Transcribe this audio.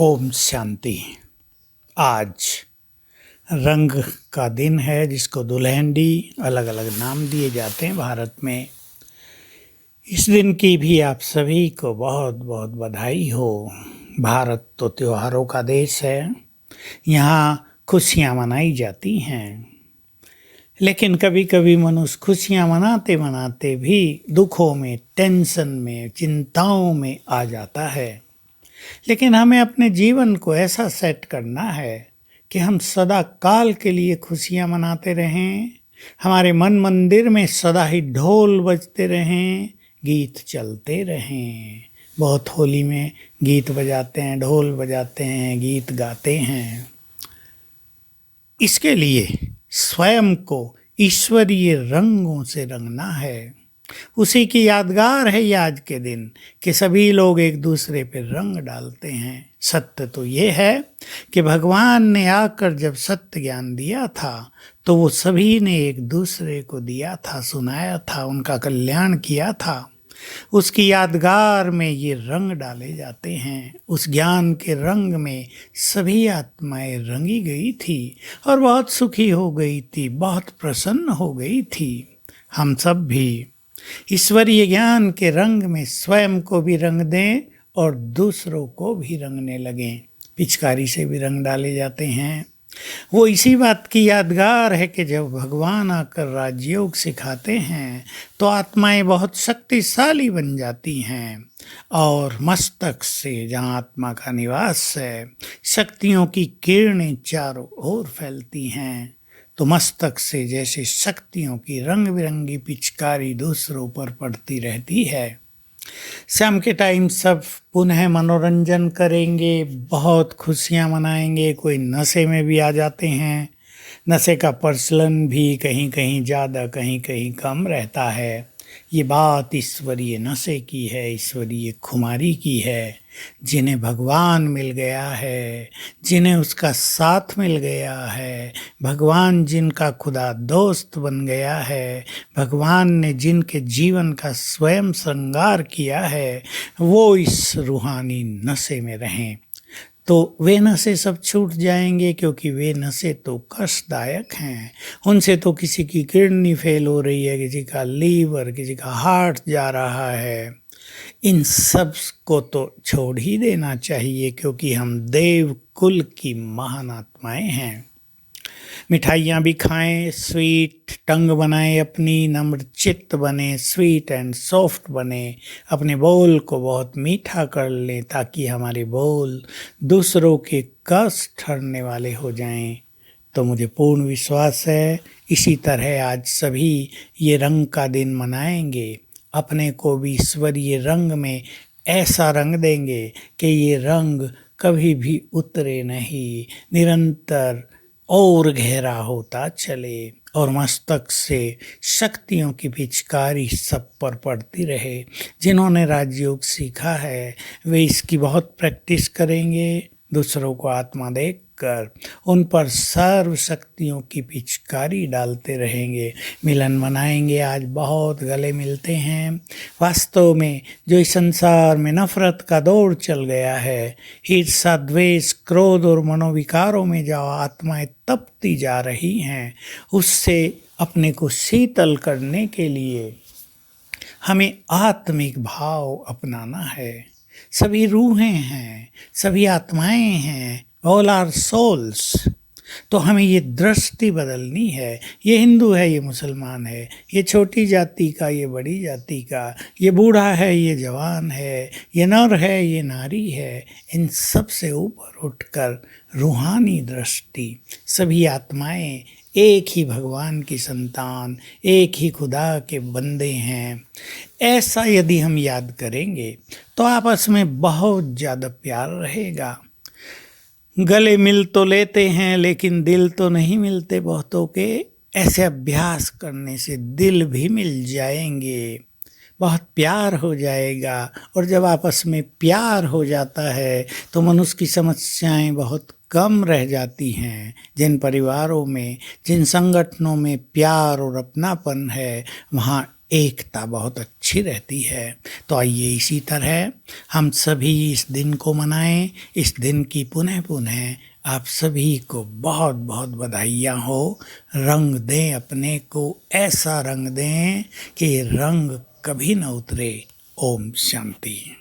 ओम शांति। आज रंग का दिन है जिसको दुल्हनडी अलग अलग नाम दिए जाते हैं भारत में। इस दिन की भी आप सभी को बहुत बहुत बधाई हो। भारत तो त्योहारों का देश है, यहाँ खुशियाँ मनाई जाती हैं। लेकिन कभी कभी मनुष्य खुशियाँ मनाते मनाते भी दुखों में, टेंशन में, चिंताओं में आ जाता है। लेकिन हमें अपने जीवन को ऐसा सेट करना है कि हम सदा काल के लिए खुशियाँ मनाते रहें। हमारे मन मंदिर में सदा ही ढोल बजते रहें, गीत चलते रहें। बहुत होली में गीत बजाते हैं, ढोल बजाते हैं, गीत गाते हैं। इसके लिए स्वयं को ईश्वरीय रंगों से रंगना है। उसी की यादगार है ये आज के दिन कि सभी लोग एक दूसरे पर रंग डालते हैं। सत्य तो ये है कि भगवान ने आकर जब सत्य ज्ञान दिया था तो वो सभी ने एक दूसरे को दिया था, सुनाया था, उनका कल्याण किया था। उसकी यादगार में ये रंग डाले जाते हैं। उस ज्ञान के रंग में सभी आत्माएं रंगी गई थी और बहुत सुखी हो गई थी, बहुत प्रसन्न हो गई थी। हम सब भी ईश्वरीय ज्ञान के रंग में स्वयं को भी रंग दें और दूसरों को भी रंगने लगें। पिचकारी से भी रंग डाले जाते हैं। वो इसी बात की यादगार है कि जब भगवान आकर राजयोग सिखाते हैं तो आत्माएं बहुत शक्तिशाली बन जाती हैं और मस्तक से, जहाँ आत्मा का निवास है, शक्तियों की किरणें चारों ओर फैलती हैं। तो मस्तक से जैसे शक्तियों की रंग बिरंगी पिचकारी दूसरों पर पड़ती रहती है। शाम के टाइम सब पुनः मनोरंजन करेंगे, बहुत खुशियाँ मनाएंगे। कोई नशे में भी आ जाते हैं। नशे का प्रचलन भी कहीं कहीं ज़्यादा, कहीं कहीं कम रहता है। ये बात ईश्वरीय नशे की है, ईश्वरीय खुमारी की है। जिन्हें भगवान मिल गया है, जिन्हें उसका साथ मिल गया है, भगवान जिनका खुदा दोस्त बन गया है, भगवान ने जिनके जीवन का स्वयं श्रृंगार किया है, वो इस रूहानी नशे में रहें तो वे नशे सब छूट जाएंगे। क्योंकि वे नशे तो कष्टदायक हैं। उनसे तो किसी की किडनी फेल हो रही है, किसी का लीवर, किसी का हार्ट जा रहा है। इन सब को तो छोड़ ही देना चाहिए क्योंकि हम देव कुल की महान आत्माएं हैं। मिठाइयाँ भी खाएं, स्वीट टंग बनाएं, अपनी नम्र चित्त बने, स्वीट एंड सॉफ्ट बने, अपने बोल को बहुत मीठा कर लें ताकि हमारे बोल दूसरों के कष्ट हरने वाले हो जाएं। तो मुझे पूर्ण विश्वास है इसी तरह आज सभी ये रंग का दिन मनाएंगे। अपने को भी ईश्वरीय रंग में ऐसा रंग देंगे कि ये रंग कभी भी उतरे नहीं, निरंतर और गहरा होता चले और मस्तक से शक्तियों की पिचकारी सब पर पड़ती रहे। जिन्होंने राजयोग सीखा है वे इसकी बहुत प्रैक्टिस करेंगे। दूसरों को आत्मा देखकर उन पर सर्व शक्तियों की पिचकारी डालते रहेंगे। मिलन मनाएंगे। आज बहुत गले मिलते हैं। वास्तव में जो इस संसार में नफरत का दौर चल गया है, ईर्ष्या, द्वेष, क्रोध और मनोविकारों में जो आत्माएं तपती जा रही हैं, उससे अपने को शीतल करने के लिए हमें आत्मिक भाव अपनाना है। सभी रूहें हैं, सभी आत्माएं हैं, ऑल आर सोल्स। तो हमें ये दृष्टि बदलनी है। ये हिंदू है, ये मुसलमान है, ये छोटी जाति का, ये बड़ी जाति का, ये बूढ़ा है, ये जवान है, ये नर है, ये नारी है। इन सब से ऊपर उठकर रूहानी दृष्टि, सभी आत्माएं एक ही भगवान की संतान, एक ही खुदा के बंदे हैं। ऐसा यदि हम याद करेंगे तो आपस में बहुत ज़्यादा प्यार रहेगा। गले मिल तो लेते हैं लेकिन दिल तो नहीं मिलते बहुतों के। ऐसे अभ्यास करने से दिल भी मिल जाएंगे, बहुत प्यार हो जाएगा। और जब आपस में प्यार हो जाता है तो मनुष्य की समस्याएं बहुत कम रह जाती हैं। जिन परिवारों में, जिन संगठनों में प्यार और अपनापन है, वहाँ एकता बहुत अच्छी रहती है। तो आइए इसी तरह हम सभी इस दिन को मनाएं। इस दिन की पुनः पुनः आप सभी को बहुत बहुत बधाइयाँ हो। रंग दें, अपने को ऐसा रंग दें कि रंग कभी न उतरे। ओम शांति।